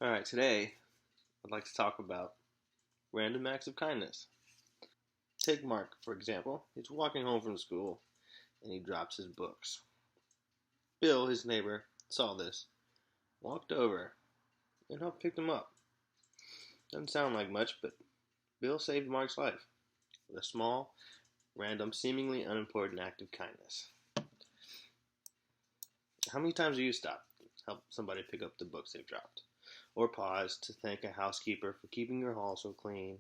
Alright, today I'd like to talk about random acts of kindness. Take Mark, for example. He's walking home from school and he drops his books. Bill, his neighbor, saw this, walked over, and helped pick them up. Doesn't sound like much, but Bill saved Mark's life with a small, random, seemingly unimportant act of kindness. How many times do you stop to help somebody pick up the books they've dropped? Or pause to thank a housekeeper for keeping your hall so clean,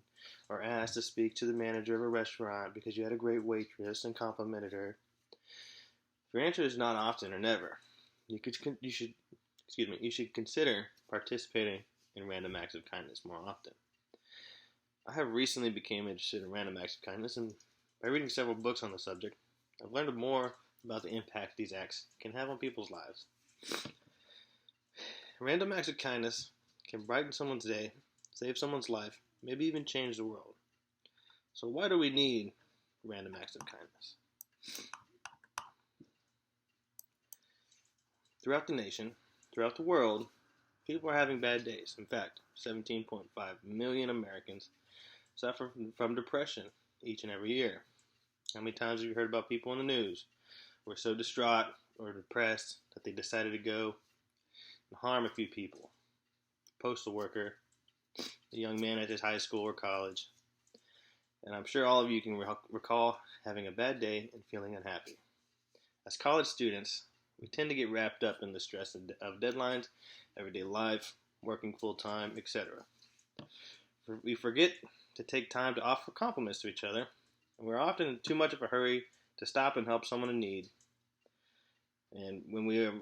or ask to speak to the manager of a restaurant because you had a great waitress and complimented her? If your answer is not often or never, you should consider participating in random acts of kindness more often. I have recently become interested in random acts of kindness, and by reading several books on the subject, I've learned more about the impact these acts can have on people's lives. Random acts of kindness can brighten someone's day, save someone's life, maybe even change the world. So why do we need random acts of kindness? Throughout the nation, throughout the world, people are having bad days. In fact, 17.5 million Americans suffer from depression each and every year. How many times have you heard about people in the news who are so distraught or depressed that they decided to go and harm a few people? Postal worker, a young man at his high school or college. And I'm sure all of you can recall having a bad day and feeling unhappy. As college students, we tend to get wrapped up in the stress of deadlines, everyday life, working full-time, etc. We forget to take time to offer compliments to each other, and we're often in too much of a hurry to stop and help someone in need. And when we are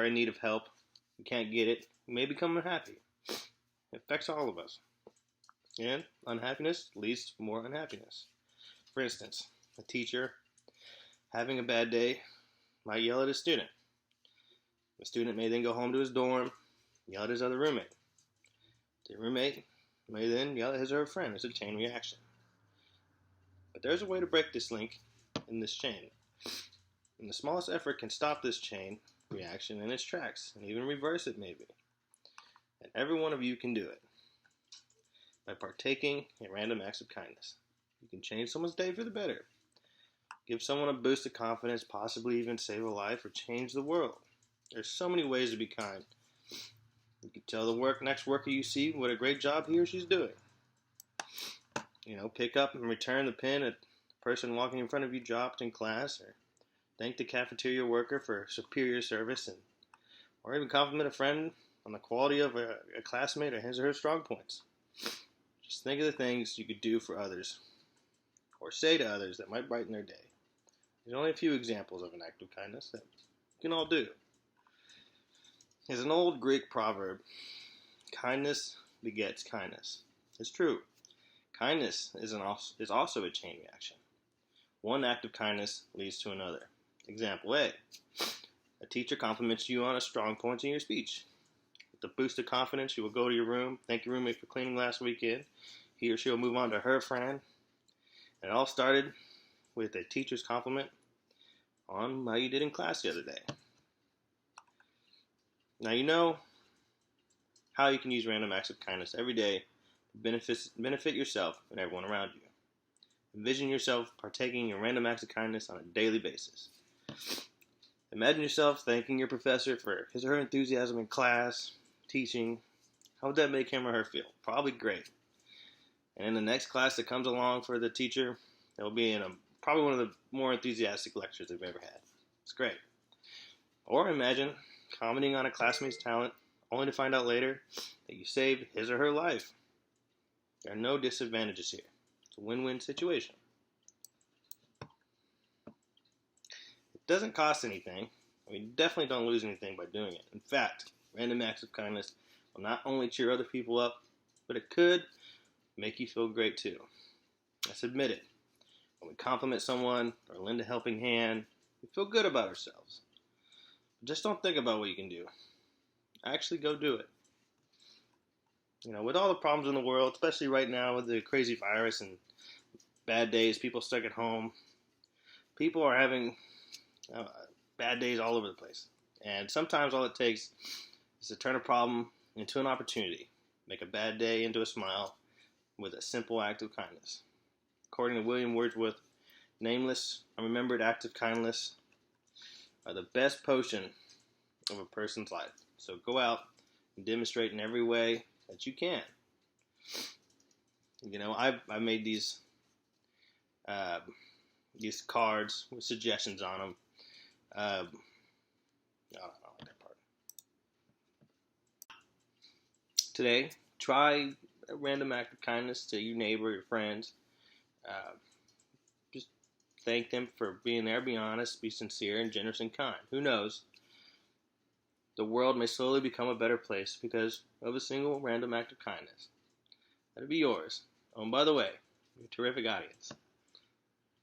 in need of help, we can't get it, we may become unhappy. It affects all of us. And unhappiness leads to more unhappiness. For instance, a teacher having a bad day might yell at a student. The student may then go home to his dorm, yell at his other roommate. The roommate may then yell at his or her friend. It's a chain reaction. But there's a way to break this link in this chain. And the smallest effort can stop this chain reaction in its tracks, and even reverse it maybe. And every one of you can do it by partaking in random acts of kindness. You can change someone's day for the better, give someone a boost of confidence, possibly even save a life or change the world. There's so many ways to be kind. You can tell the next worker you see what a great job he or she's doing. Pick up and return the pen a person walking in front of you dropped in class, or thank the cafeteria worker for superior service, or even compliment a friend on the quality of a classmate or his or her strong points. Just think of the things you could do for others, or say to others that might brighten their day. There's only a few examples of an act of kindness that you can all do. There's an old Greek proverb, kindness begets kindness. It's true. Kindness is also a chain reaction. One act of kindness leads to another. Example A. A teacher compliments you on a strong point in your speech. With a boost of confidence, you will go to your room, thank your roommate for cleaning last weekend. He or she will move on to her friend. And it all started with a teacher's compliment on how you did in class the other day. Now you know how you can use random acts of kindness every day to benefit yourself and everyone around you. Envision yourself partaking in random acts of kindness on a daily basis. Imagine yourself thanking your professor for his or her enthusiasm in class, teaching. How would that make him or her feel? Probably great. And in the next class that comes along for the teacher, they'll be in probably one of the more enthusiastic lectures they've ever had. It's great. Or imagine commenting on a classmate's talent, only to find out later that you saved his or her life. There are no disadvantages here. It's a win-win situation. It doesn't cost anything. You definitely don't lose anything by doing it. In fact, random acts of kindness will not only cheer other people up, but it could make you feel great too. Let's admit it. When we compliment someone or lend a helping hand, we feel good about ourselves. Just don't think about what you can do. Actually go do it. With all the problems in the world, especially right now with the crazy virus and bad days, people stuck at home, people are having bad days all over the place. And sometimes all it takes is to turn a problem into an opportunity. Make a bad day into a smile with a simple act of kindness. According to William Wordsworth, nameless, unremembered acts of kindness are the best potion of a person's life. So go out and demonstrate in every way that you can. You know, I made these cards with suggestions on them. I don't like that part. Today, try a random act of kindness to your neighbor, your friends. Just thank them for being there. Be honest, be sincere, and generous and kind. Who knows? The world may slowly become a better place because of a single random act of kindness. That'll be yours. Oh, and by the way, you're a terrific audience.